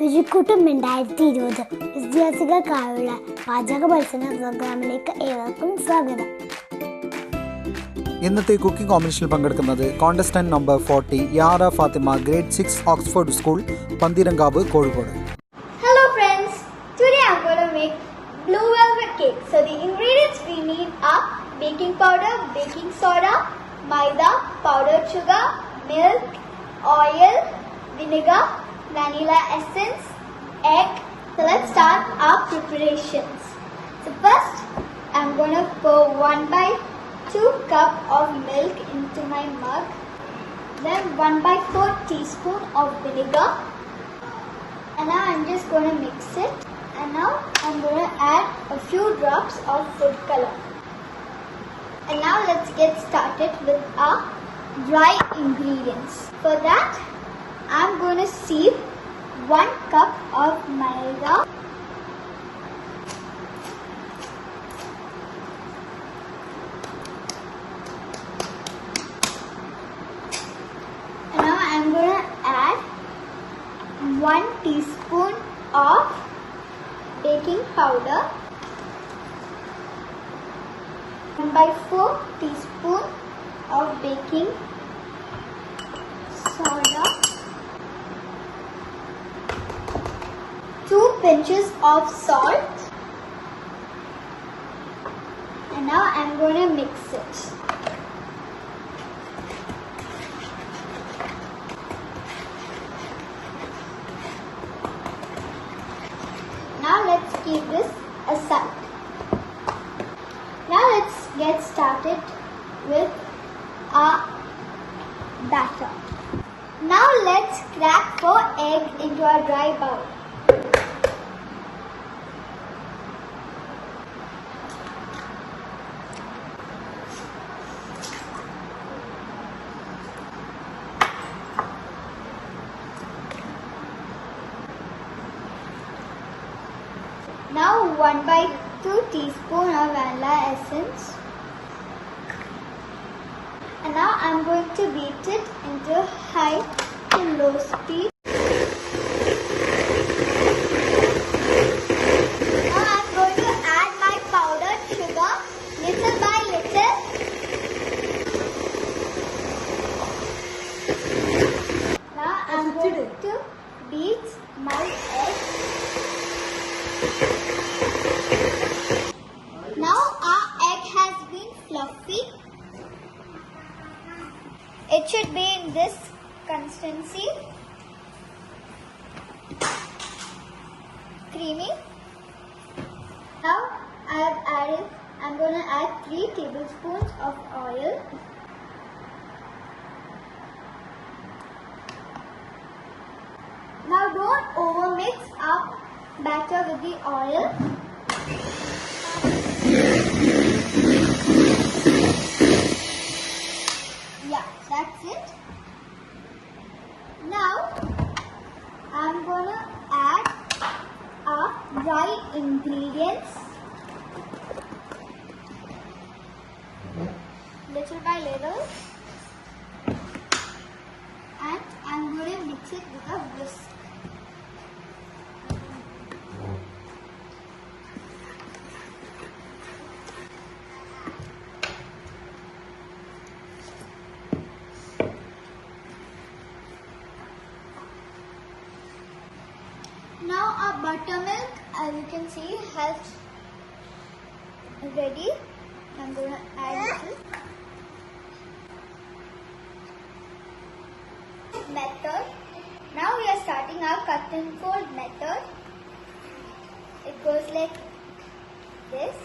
രുചിക്കൂട്ടും 2020 വിദ്യാർത്ഥികൾക്കായുള്ള പാചക മത്സര പ്രോഗ്രാമിലേക്ക് ഏവർക്കും സ്വാഗതം. ഇന്നത്തെ കുക്കിംഗ് കോമ്പറ്റീഷനിൽ പങ്കെടുക്കുന്നത് contestant number 40 Yara Fathima grade 6 Oxford school Pantheerankavu Kozhikode. Hello friends, today I'm going to make blue velvet cake. So the ingredients we need are baking powder, baking soda, maida, powdered sugar, milk, oil, vinegar, vanilla essence, egg. So let's start our preparations. So first I'm going to pour 1/2 cup of milk into my mug. Then 1/4 teaspoon of vinegar. And now I'm just going to mix it. And now I'm going to add a few drops of food color. And now let's get started with our dry ingredients. For that, I'm going to sieve 1 cup of maida. And now I'm going to add 1 teaspoon of baking powder, 1/4 teaspoon of baking soda, 2 pinches of salt, and now I'm going to mix it. Now let's keep this aside. Now let's get started with our batter. Now let's crack 4 eggs into a dry bowl. Now 1/2 teaspoon of vanilla essence. And now I'm going to beat it into high to low speed. Now I'm going to add my powdered sugar little by little. Now I'm going to beat my egg. Now our egg has been fluffy. It should be in this consistency. Creamy. Now I'm going to add 3 tablespoons of oil. Now don't overmix our batter with the oil. Yeah, that's it. Now I'm going to add our dry ingredients little by little, and I'm going to mix it with a whisk. Now our buttermilk, as you can see, has ready. I'm going to add this method. Now we are starting our cut and fold method. It goes like this.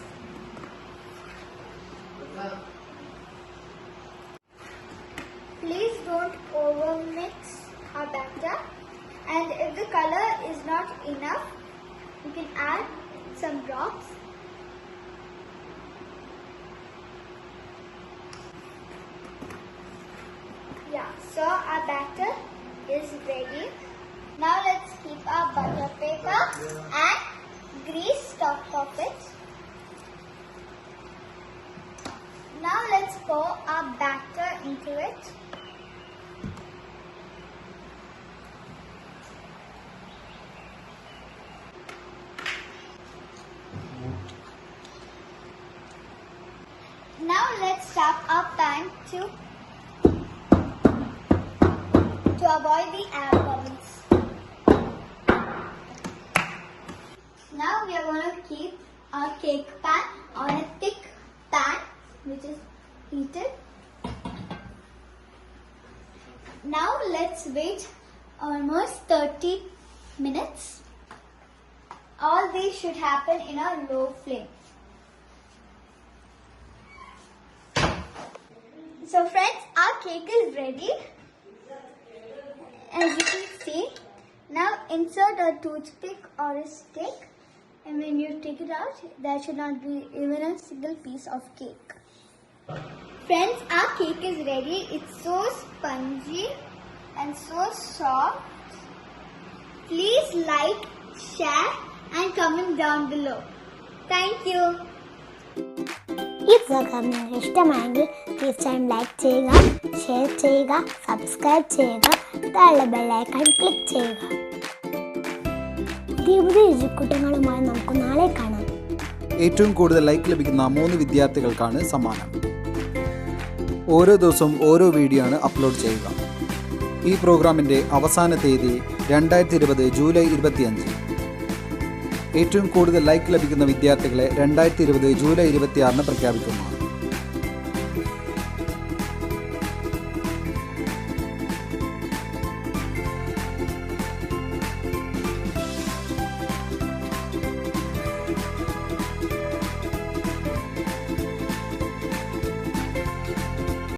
Please don't overmix our batter. And if the color is not enough, you can add some drops. Yeah, so our batter is ready. Now let's keep our butter paper and grease top of it. Now let's pour our batter into it. to avoid the air bubbles. Now we are going to keep our cake pan on a thick pan which is heated. Now let's wait almost 30 minutes. All these should happen in a low flame. So friends, our cake is ready. As you can see, now insert a toothpick or a stick, and when you take it out, there should not be even a single piece of cake. Friends, our cake is ready. It's so spongy and so soft. Please like, share and comment down below. Thank you. ഈ programme നിങ്ങൾക്ക് ഇഷ്ടമായെങ്കിൽ തീർച്ചയായും like ചെയ്യുക, share ചെയ്യുക, subscribe ചെയ്യുക, താഴെ bell icon click ചെയ്യുക. പുതിയ പുതിയ രുചിക്കൂട്ടങ്ങളുമായി നമുക്ക് നാളെ കാണാം. ഏറ്റവും കൂടുതൽ ലൈക്ക് ലഭിക്കുന്ന 3 വിദ്യാർത്ഥികൾക്കാണ് സമ്മാനം. ഓരോ ദിവസവും ഓരോ വീഡിയോ ആണ് അപ്ലോഡ് ചെയ്യുക. ഈ പ്രോഗ്രാമിൻ്റെ അവസാന തീയതി 2020 ജൂലൈ 25. ഏറ്റവും കൂടുതൽ ലൈക്ക് ലഭിക്കുന്ന വിദ്യാർത്ഥികളെ 2020 ജൂലൈ 26 പ്രഖ്യാപിക്കുന്നതാണ്.